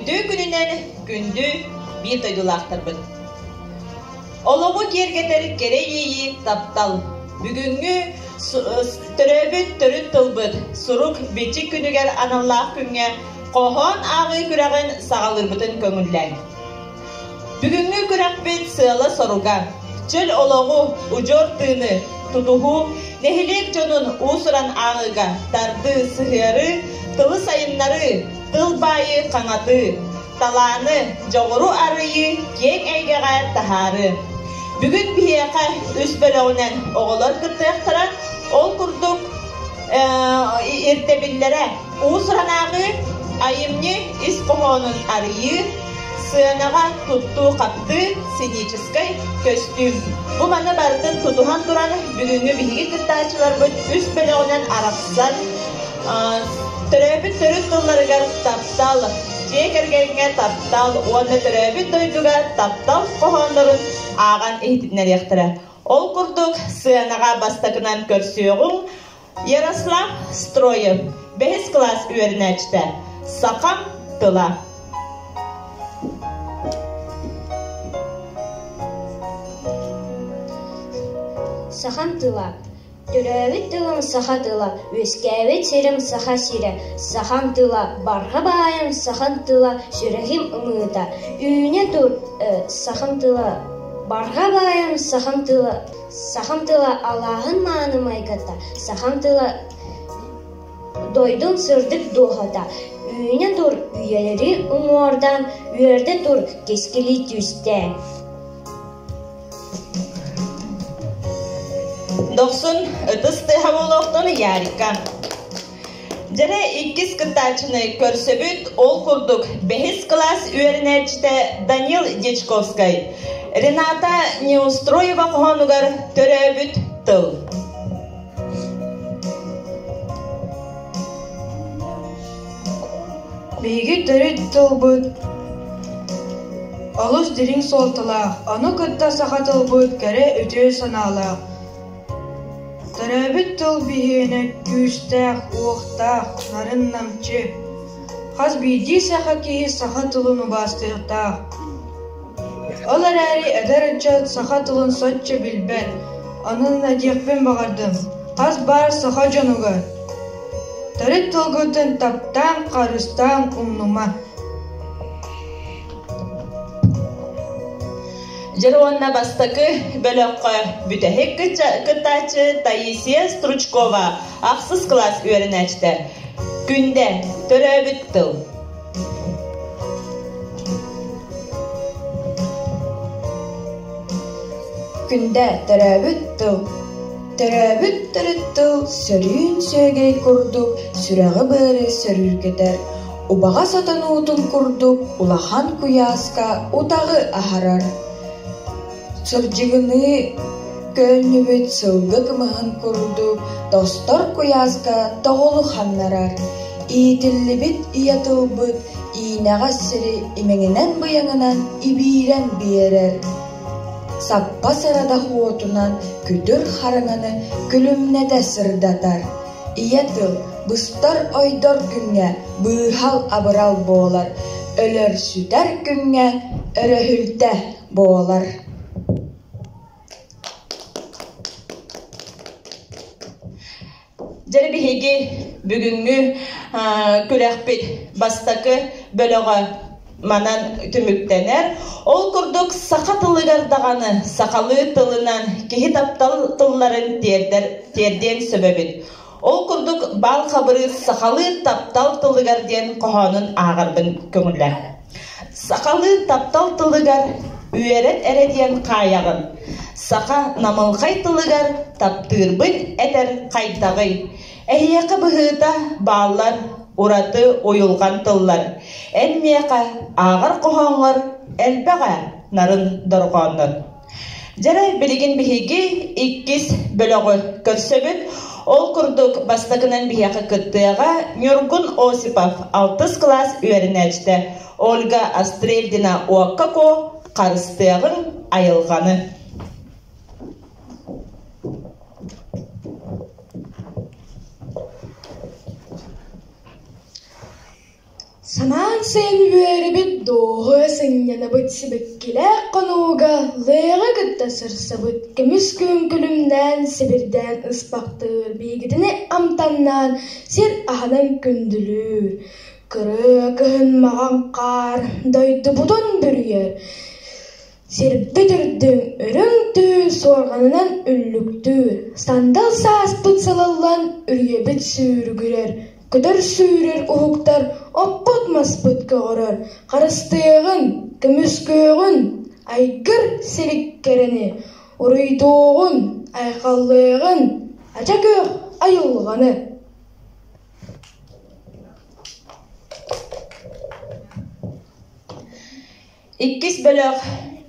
Ütü gününden gündü bir toydulaktırбыт. Ologu gergeter kereyi taptal. Бүгүнгү төрөбүт төрүт тылбыт. Сурук бичи күнүгер аналлах күнгө кохон агы күрагын сагалырбытын көңүллән. Бүгүнгү күракбет сыала соруга. Чөл ологу ужор тыны тутуху нехилек жонун уусуран агыга тарды сыгыры тылы сайыннары тыл байы каңаты таланы жогору арыйы кең эйгега тахары. Бүгүн бияка үс бөлөгүнөн оголор кыттыктара ол курдук эртебиллере уусуранагы айымны ис кохонун арыйы сыанага тутту капты сценический костюм. Бу маны бардын тутухан туран бүгүнгү биһиги кыттаачылар бут үс бөлөгүнөн араксан төрөбүт төрүт тылларыгар таптал жекергенге таптал уонна төрөбүт дойдуга таптал кохондорун аған ehitинер яқтыра. Ол курдук сыанага бастакынан көрсөөгүн Ярослав Строев 5 класс үйөрүнәчтә. Сакам тыла. Сахам тыла. Төрөбүт тылым саха тыла. Өскәбит сирим саха сире. Сахам тыла. Барга байым сахам тыла. Жүрегим ымыта. Үйүнө тур сахам тыла. Барга байым сахам тыла Аллахын мааны майгата. Сахам тыла дойдун сырдык дохата. Үйүнө тур үйелери умордан, үйөрдө тур кескили түстө. 90 ытысты хаволоқтон ярика. Жere иккис кыттачыны көрсөбүт ол курдук 5 класс үйөрүнәчтә Данил Дечковский. Рената Неустроева кохонугар төрөбүт тыл. Бейги төрөт тылбыт. Алыс дирин солталах. Аны кытта сахатыл быт кере өтө саналах. Төрөбүт тыл бейгене күстах, уохтах, нарын намчы. Хаз бейди саха кии сахатылыны бастыртах. Олар әрі әдәрәтчат саха тылын сотча билбәт. Анын әдекпен бағардым. Хаз бар саха жануға. Төрөт тылгытын таптан, қарыстан умнума. Жеруанна бастакы бөлөккө бүтәһек кыттачы Таисия Стручкова 6 класс үйөрүнәчтә. Күндә төрөбүт тыл. Күндә төрөбүт тыл. Төрөбүт тыл, сөрүн сөөгей курдук, сүрәгы бары сөрүр кетер. Убага сатануутун курдук, улахан куяска, утагы ахарар. Сыржыгыны көннүбүт сылгы кымыһын курдук, достор куяска тоголу ханнарар. Иитиллибит иятылбыт, иинага сири имеңинен быяңынан ибирен биерер. Саппа сарада хуотунан күтүр хараңаны күлүмнеде сырдатар. Иятыл быстар ойдор күнгө быыхал абырал боолар. Өлөр сүтер күнгө өрөһүлтэ боолар. Жere биһиги бүгүнгү күрәкпит бастакы бөлөгө манан түмүктенер. Ол курдук сака тылыгардаганы сакалы тылынан кихи таптал тылларын терден сөбөбүт. Ол курдук бал кабыры сакалы таптал тылыгарден кохонун агырбын көңүлләр. Сакалы таптал тылыгар үйерет эреден каягын. Сака намылкай тылыгар таптырбын этер кайтагы. Эйяка быһыта баллар ураты ойылған тыллар. Әлмеяқа ағыр қоғанлар әлбәға нарын дұрғанлар. Жәрі білген біхеге 2 бөлігі көрсөбіт. Ол күрдік бастықынан бияқы күттіға Нюргун Осипов 6 класс үйерінәчті. Ольга Астрельдина Уаккако қарыстығын айылғаны. Санаан сен үйерібі быт сибеккилээх конууга лыйга гытта сырсабыт көмүс күнкүлүмнэн сибирдэн ыспактыр биигитини амтаннан сир аханан күндүлүүр кырыы кыһын маҕан хаар дойдубутун бүрүер сирбитүрдүң өрүң түү суорганынан үллүктүүр сандал сааспыт салаллан үрүебит сүүрүгүрер көдөр сүүрер уһуктар оппут маспыт көҕөрөр харыстыагын көмүскөөгүн айгыр силиккерени уруйдуугун айхаллыагын ача көөх айылганы Иккис бөлөк,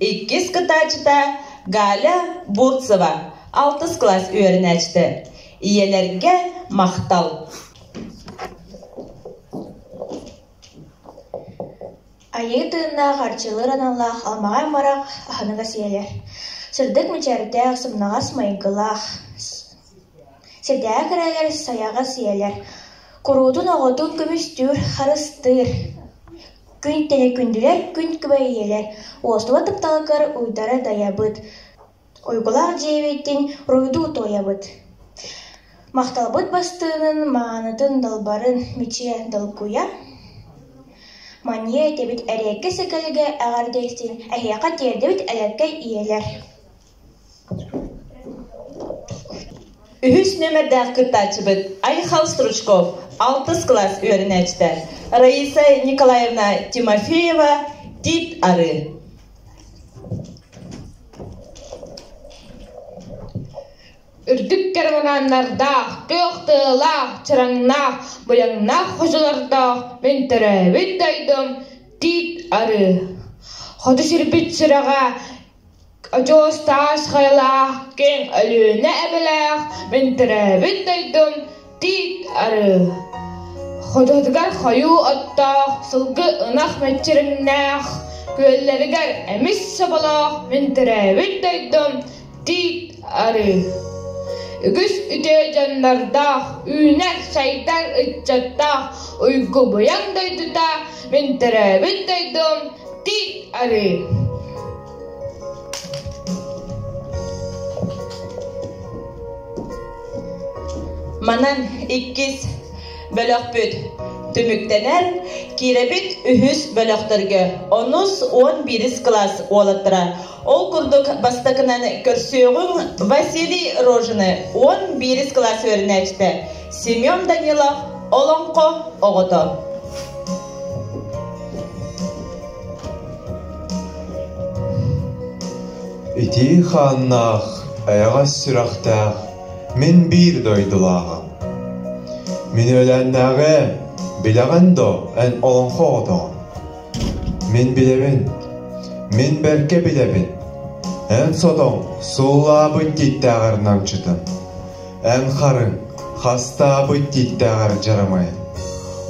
иккис кытаачыта Галя Бурцева 6 класс үйөрүнәчті. Иелерге мақтал. Айы тыынна харчылыр аналлах, алмагай марак ахыныга сиелер. Сырдык мечәртәк, сымнагас майгылах. Сирдәк кәрәләр саяга сиелер. Курудун оготун көмүстүр, харыстыр. Күн тене күндүлер, күн күбәйелер. Остова тыпталыкар уйдара даябыт. Ойгулак жебеттен руйду тоябыт. Макталбыт бастыынын маанытын далбарын мече далкуя. Мания дебит әрекке сәкәліге әғардейстен, әйяқа тердебит әләккәй иелер. Үхіс нөмірдәк кытачыбыт Айхал Стручков 6 класс үйөрүнәчті. Раиса Николаевна Тимофеева Тит ары. Үрдүк кермананнардах, көктылах, чыраңнах, буяңнах хожулардах, мен төрөбүт дойдум, тит ары. Ходу сирбит сырага, ажостас хайлах, кен ölүүнө эбелах, мен төрөбүт дойдум, тит ары. Хододугар хою оттах, сылгы ынах метчириңнах, көллеригер эмис соболах, мен төрөбүт дойдум, тит ары. Үгіс үте жаннардах, үйнәк сайдар үтчаттах, ұйгы бұяң дойдыда, мен тәрәбіт дойдым, тит ары. Манан иккис бөлөк бүт түмүктенер, киребит үхүс бөлөктөргө 10-11 класс олаттыра. Ол курдук бастакынан көрсөөгүн Василий Рожины 11 класс өрүнәчті. Семен Данилов олонко огото. Ити ханнах, аяға сүрақтақ, мен бір дойдылағым. Мен өләннағы білағандо ән олонко оготоғым. Мен білебін, мен бәрке білебін. Ән сотоң, суылабы титтәғарынан чытын. Ән қарың, хастабы титтәғар жарамайын.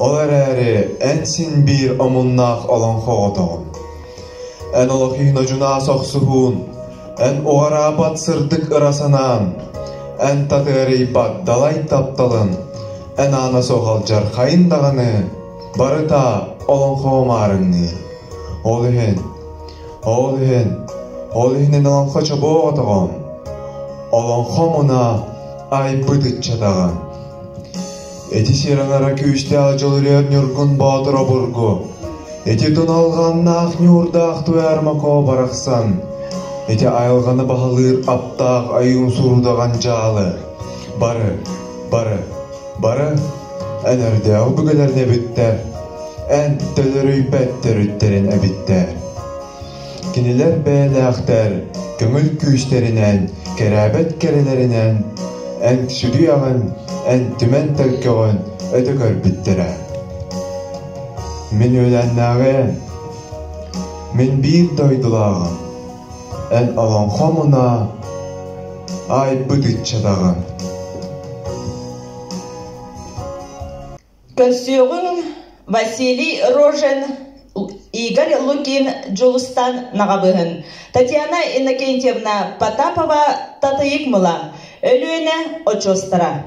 Олар әрі әнсін бір омуннақ олонко оготоғым. Ән олықиын ұжына соқсуғын, ән оғара батсырдық ырасанан, ән татыры баддалай тапталын, ән ана соғал жарқайындағаны, барыта олонко омарыңны. Олығын олонко чабо отығым. Олонко мұна ай бұдыт чадағын. Эти сираңара күйісті ажылырер нүргін батыр обырғы. Эти тұналғаннақ нүрдақ туярмако барақсан. Эти айылғаны бағалыр аптақ айын сұрудаған жалы. Бары, ән әрдеу бүгілеріне біттер. Ән төлір үйпәттер үттерін әбіттер. Кинелер бәләқтер, көңіл күйістерінен, кәрәбет кәрелерінен, ән сүді ағын, ән түмен тәлкеғын өті көрбіттері. Мен өләннағы, мен бір дойдылағын, ән олонко мұна ай бұдыт чадағын. Көрсөөгүн Василий Рожин, Игорь Лукин Джулустан нағабығын. Татьяна Иннокентьевна Потапова татыйыкмыла, өлүөнө очостара.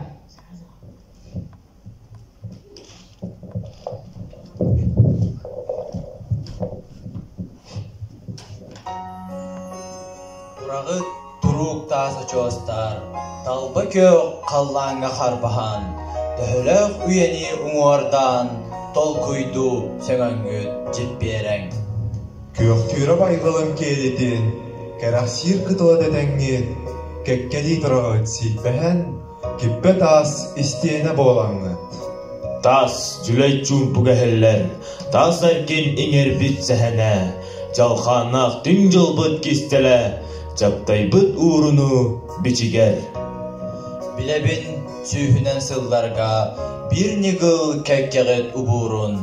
Турагыт турук тааса чостар, талба көк қалланға қарбахан, төхілік үйені ұңуардан, тол күйду сөңәңгіт жетберен. Көктүрі байғылым келетін, кәрақсир қытылы дәдәңгет, кәккәли тұрағыт сетбәһән, кіппә тас істейіне болаңыт. Тас жүләй чүн бүгәһелләр, тас әркен еңер бит сәһәнә, жалқанақ түн жылбыт кестелі, жаптай бұт уруну бичигер. Билебин сүйхінен сылларға бір негіл кәккәғет убурун,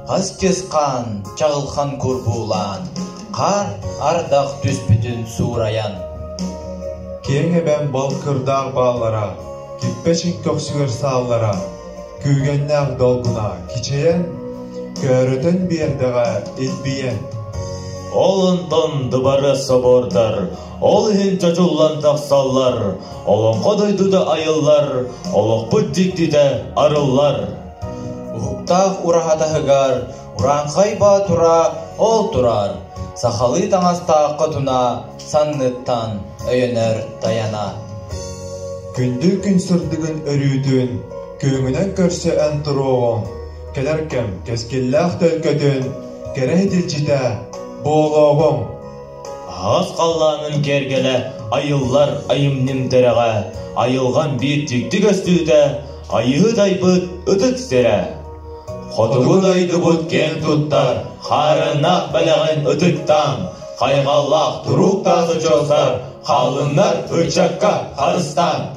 ғаз кесқан, чағылхан көрбулан, қар ардақ түспітін сураян. Кеңе бән балқырдақ баллара, киппешін көксігір саллара, күйгеннәқ долгуна кичейен, көрітін бердіға илбиен. Олынтан дыбары собордар, олын чачулан тақсаллар, олын қодойдуды айыллар, олық бұттиктиді арыллар. Ухуктақ урахатахыгар, уранқай ба тура, ол турар. Сақалы таңастақы туна, санныттан өйенер даяна. Күнді күн сұрдығын өрүйдін, көңінен көрсе ән тұруғын, келеркем кескелләқ төлкөдін, керейділ жиде, болуғын. Ағас қалланын кергелі, айыллар айымнем тәріға, айылған бір тектік өстүйді, айыдай бұд үтік сәрі. Қотығын айды бұд кен тұттар, қарынақ бәліғін үтіктан, қайғалақ тұруқ тасы жоқсар, қалынлар өчаққа қарыстан.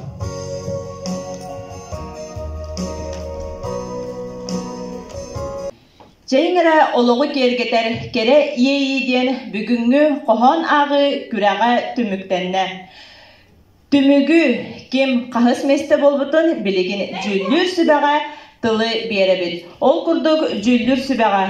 Жайыңыра олығы кергетер кере ейден бүгінгі қоған ағы күрәға түміктенне. Түмігі кем қағыс месті болбытын білеген жүлдір сүбәға тылы беребет. Ол күрдік жүлдір сүбәға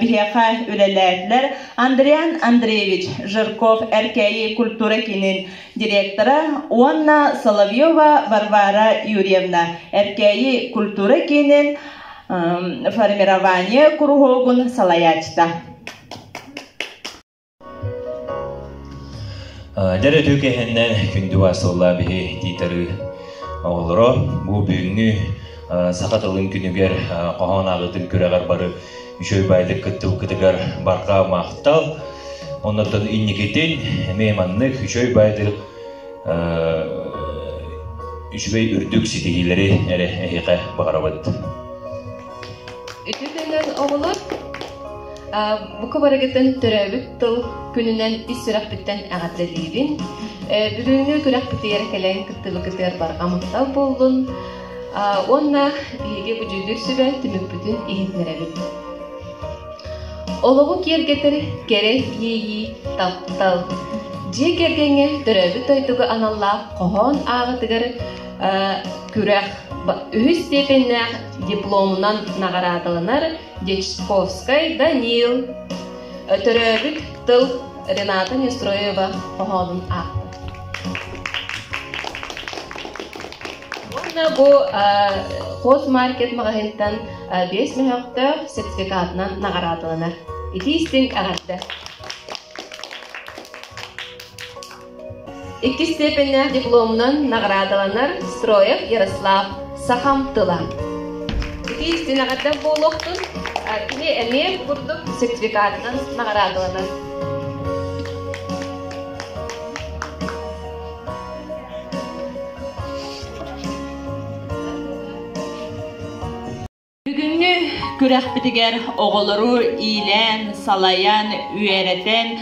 біреқа өлеләділер Андриан Андреевич Жирков әркәйі культура кенін директора Уанна Соловьева Варвара Юрьевна әркәйі культура кенін формирование кругогун салаячта. Дәрі төкеһеннән күнді асылла бігі дейтері оғылыро. Бұл бүгінгі сақатылын күнігер қоған ағытын көрәғар бары үшөй байлық күттіл күтігер барға мақтал. Оннаттан иннекеттен мейманнық үшөй байлық үшбей үрдік сетегелері әрі әйіға бағарабады. Ütütenden oğulur, bu kabaragıtın törəbük tıl günündən istiraq bitten ağatladığın, bugünü kürək bitiyər kələyin kıttılı kıtıyar barğa muhtal boldun, onna bihiге bücüdür sübə tümük bütün ihinlərəbik. Oluğu ker getir kerek yeyi tal. Jie kergenge törəbük toytuğu anallah qoğon ağıtıgır kürək ühüs stepennәқ дипломынан наградаланар Дечковскай Данил, төрәбік тыл Рената Нестроева қоғалын ақты. Онна бұл қос-маркет мағахинтан 5 мехақты сертификатынан наградаланар. Ити істің ағатты. 2 степеннәқ дипломынан наградаланар Строев Ярослав Сахамтыла. Ити нагаддан болуқтын, кіне әме күрдік сертификатынан наградаланар. Бүгінгі күрәқ бітігер оғылыру илен, салаян, үйәретін,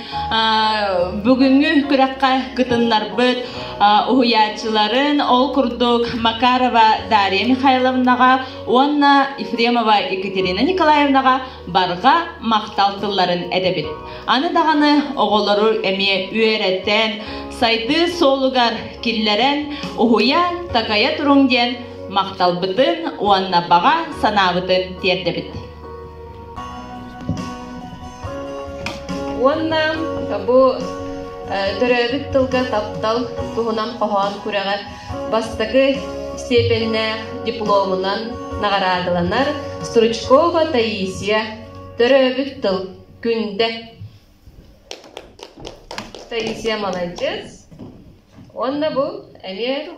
бүгінгі күрәққа күтінлар бұд ұхуячыларын ол күрдік Макарова Дарья Михайловнаға, Уанна Ефремова Екатерина Николаевнаға барға мақталтыларын әдебет. Аны дағаны оғылыру әме үйәретін, сайды солуғар келлерін ұхуян тақая тұрыңден мақтал бітін, уанна баға сана бітін терді біт. Уанна бұл төрәбік тылға таптал туғынан қоған күрәғар бастығы степенне дипломынан нағарадыланар Стручкова Таисия төрәбік тыл күнді. Таисия молодец. Онда бу эме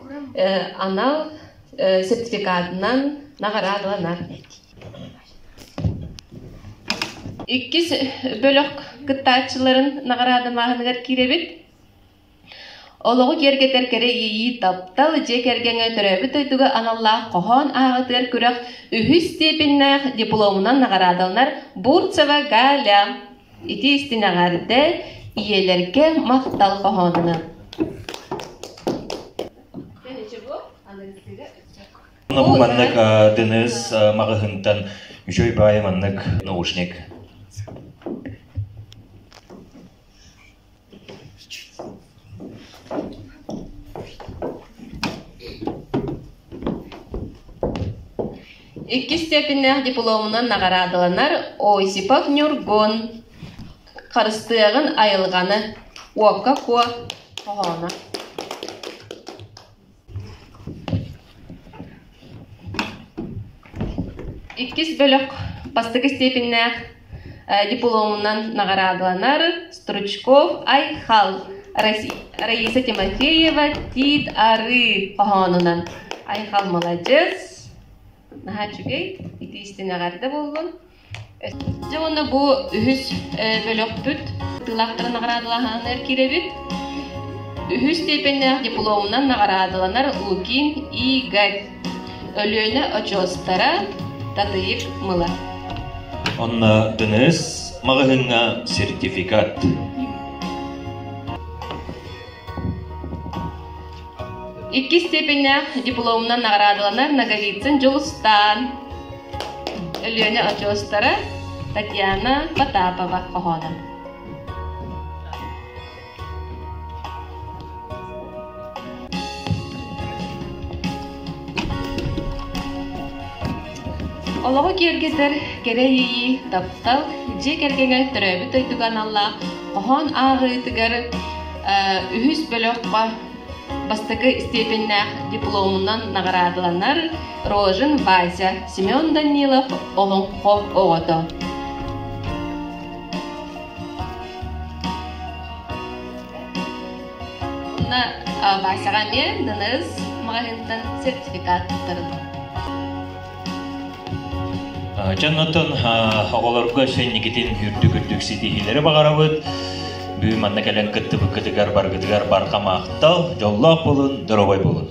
анал сертификатынан наградаланар. Иккис бөлөк кыттаачыларын наградамагыныр киребит. Олоғу кергетер кере ии таптал же кергеңе төрөбүт өйдүгө аналлах кохон агытыр күрөк үхүс степеннах дипломунан наградаланар Бурцева Галя. Ити истинагарды иелерге мактал кохонуна. Бу маннык Денис магыхынтан жөй бай маннык наушник. Икки степеннах дипломунан наградаланар Осипов Нюргон. Карыстыгын айылганы уакка ко кохона. Иккис бөлөк бастыгы степеннах дипломунан наградаланар Стручков Айхал. Раиса Тимофеева Тит Ары кохонунан. Айхал молодец. Нахачугей ити истинагарды болгон. Жона бу үһүс бөлөкпүт тылактарын наградаланар киребит. Үһүс степеннах дипломунан наградаланар Лукин Игорь. Өлөөнө очостара татыйык мыла. Онна Денис магыхынга сертификат. Икки степеннах дипломунан наградаланар Наговицын Жулустан. Өлөөнө очостара Татьяна Потапова кохона. Олоғы кергетер керейи таптал же кергеңе төрөбүт өйдүган алла кохон агытыгар үһүс бөлөкка бастыгы степеннах дипломунан наградаланар Рожин Вася Семен Данилов Олонхо Ото. Васяга мен Денис магыхынтан сертификат тырды. Жаннатын оголорго сенникитин үрдүгүрдүк ситихилери багарабыт. Бүү манна келен кыттыбы кытыгар бар камактал, жоллоқ болун, дыробой болун.